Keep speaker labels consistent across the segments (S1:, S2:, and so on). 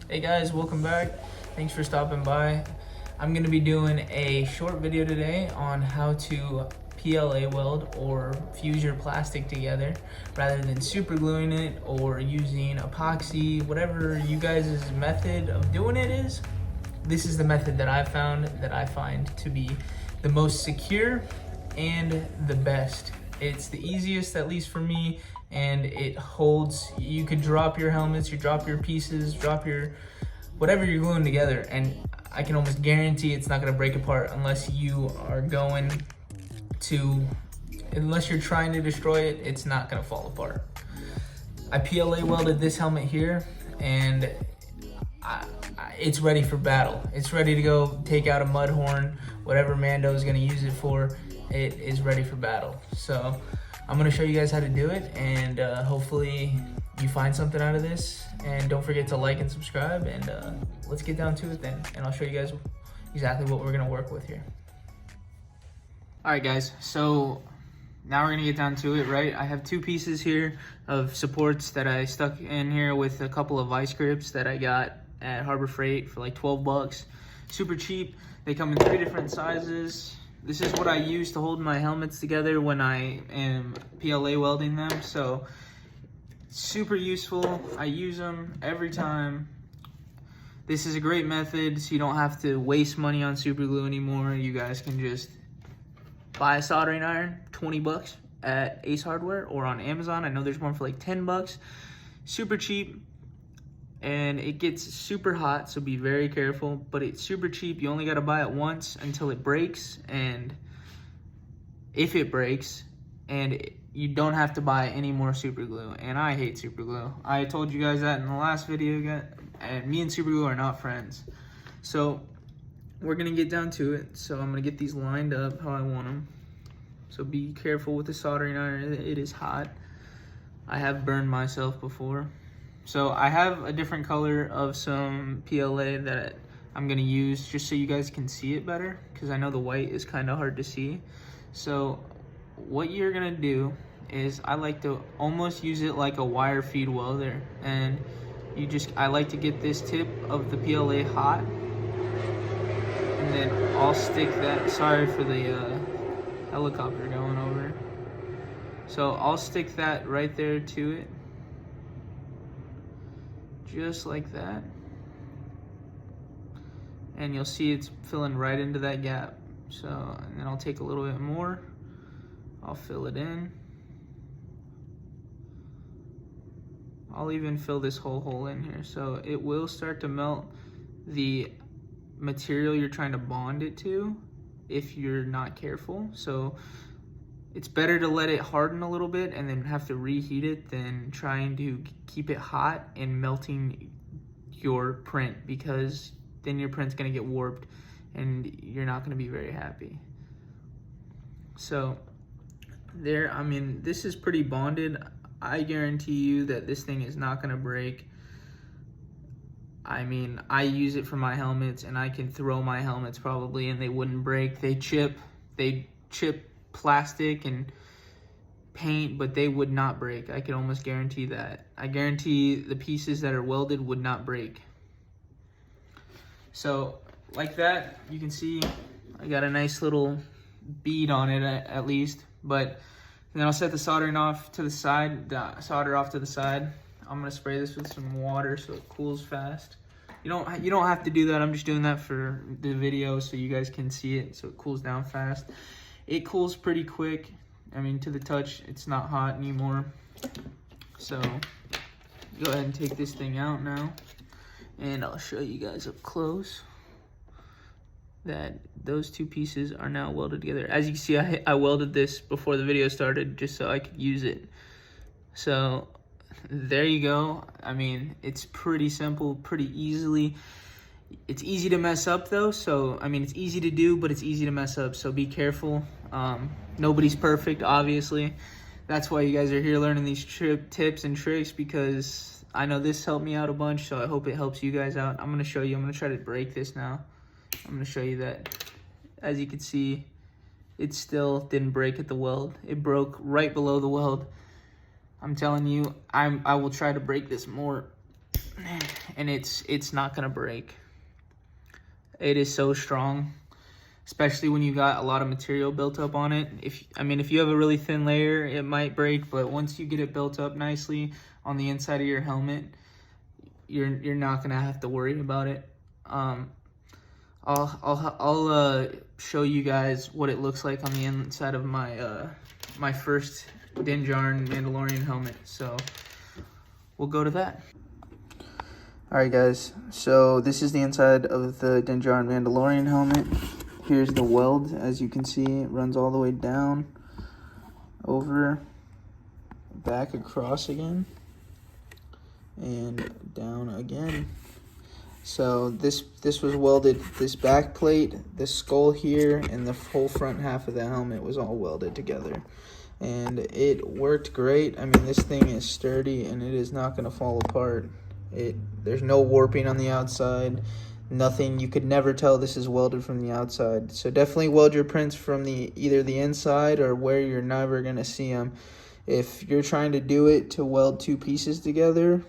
S1: Hey guys, welcome back. Thanks for stopping by. I'm going to be doing a short video today on how to PLA weld or fuse your plastic together rather than super gluing it or using epoxy, whatever you guys' method of doing it is. This is the method that I found that I find to be the most secure and the best. It's the easiest, at least for me, and it holds. You could drop your helmets, you drop your pieces, drop your whatever you're gluing together, and I can almost guarantee it's not gonna break apart unless you are going to, unless you're trying to destroy it, it's not gonna fall apart. I PLA welded this helmet here, and it's ready for battle. It's ready to go take out a mud horn, whatever Mando is gonna use it for, it is ready for battle. So I'm gonna show you guys how to do it, and hopefully you find something out of this. And don't forget to like and subscribe, and let's get down to it then, and I'll show you guys exactly what we're gonna work with here. All right guys, so now we're gonna get down to it, right? I have two pieces here of supports that I stuck in here with a couple of vice grips that I got at Harbor Freight for like 12 bucks. Super cheap. They come in 3 different sizes. This is what I use to hold my helmets together when I am PLA welding them. So super useful. I use them every time. This is a great method, so you don't have to waste money on super glue anymore. You guys can just buy a soldering iron, 20 bucks at Ace Hardware or on Amazon. I know there's one for like 10 bucks. Super cheap. And it gets super hot, so be very careful, but it's super cheap. You only got to buy it once until it breaks, and if it breaks, and you don't have to buy any more super glue. And I hate super glue. I told you guys that in the last video, and me and super glue are not friends. So we're gonna get down to it. So I'm gonna get these lined up how I want them. So be careful with the soldering iron, it is hot. I have burned myself before. So I have a different color of some PLA that I'm gonna use just so you guys can see it better, because I know the white is kind of hard to see. So what you're gonna do is, I like to almost use it like a wire feed welder, and I like to get this tip of the PLA hot, and then I'll stick that, sorry for the helicopter going over. So I'll stick that right there to it. Just like that, and you'll see it's filling right into that gap. So, and then I'll take a little bit more, I'll fill it in. I'll even fill this whole hole in here, so it will start to melt the material you're trying to bond it to if you're not careful. So it's better to let it harden a little bit and then have to reheat it than trying to keep it hot and melting your print, because then your print's gonna get warped and you're not gonna be very happy. So there, I mean, this is pretty bonded. I guarantee you that this thing is not gonna break. I mean, I use it for my helmets, and I can throw my helmets probably and they wouldn't break. They chip plastic and paint, but they would not break. I can almost guarantee that. I guarantee the pieces that are welded would not break. So like that, you can see I got a nice little bead on it at least. But then I'll set the soldering off to the side, solder off to the side. I'm gonna spray this with some water so it cools fast. You don't have to do that. I'm just doing that for the video so you guys can see it, so it cools down fast. It cools pretty quick. I mean, to the touch, it's not hot anymore. So go ahead and take this thing out now, and I'll show you guys up close that those two pieces are now welded together. As you can see, I welded this before the video started just so I could use it. So there you go. I mean, it's pretty simple, pretty easily. It's easy to mess up though, so I mean, it's easy to do, but it's easy to mess up, so be careful. Nobody's perfect, obviously. That's why you guys are here learning these tips and tricks, because I know this helped me out a bunch, so I hope it helps you guys out. I'm gonna show you. I'm gonna try to break this now. I'm gonna show you that, as you can see, it still didn't break at the weld. It broke right below the weld. I'm telling you, I will try to break this more. and it's not gonna break. It is so strong, especially when you got a lot of material built up on it. If you have a really thin layer, it might break, but once you get it built up nicely on the inside of your helmet, you're not gonna have to worry about it. I'll show you guys what it looks like on the inside of my my first Dinjarin Mandalorian helmet. So we'll go to that. Alright guys, so this is the inside of the Dinjarin Mandalorian helmet. Here's the weld. As you can see, it runs all the way down, over, back across again, and down again. So this was welded, this back plate, this skull here, and the whole front half of the helmet was all welded together. And it worked great. I mean, this thing is sturdy and it is not going to fall apart. There's no warping on the outside, nothing. You could never tell this is welded from the outside. So definitely weld your prints from either the inside or where you're never going to see them. If you're trying to do it to weld two pieces together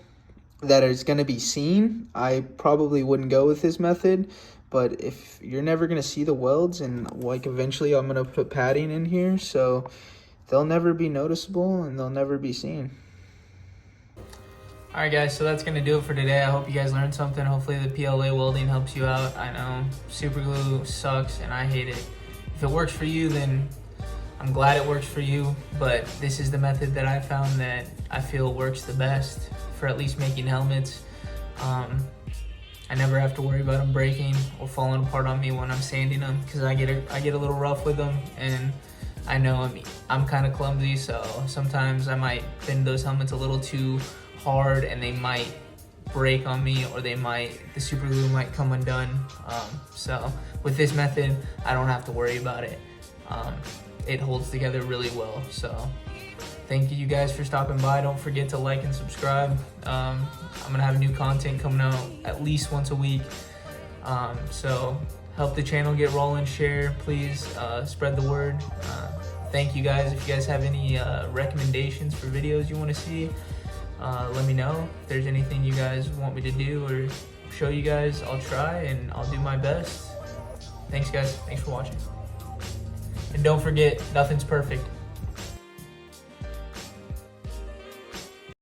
S1: that is going to be seen, I probably wouldn't go with this method. But if you're never going to see the welds, and like eventually I'm going to put padding in here, so they'll never be noticeable and they'll never be seen. Alright guys, so that's going to do it for today. I hope you guys learned something. Hopefully the PLA welding helps you out. I know super glue sucks and I hate it. If it works for you, then I'm glad it works for you, but this is the method that I found that I feel works the best for at least making helmets. I never have to worry about them breaking or falling apart on me when I'm sanding them, because I get a little rough with them, and I know I'm kind of clumsy, so sometimes I might bend those helmets a little too hard and they might break on me, or the super glue might come undone. So with this method, I don't have to worry about it. It holds together really well. So thank you guys for stopping by. Don't forget to like and subscribe. I'm gonna have new content coming out at least once a week. So help the channel get rolling, share, please, spread the word. Thank you guys. If you guys have any recommendations for videos you want to see, let me know. If there's anything you guys want me to do or show you guys, I'll try and I'll do my best. Thanks guys, thanks for watching. And don't forget, nothing's perfect.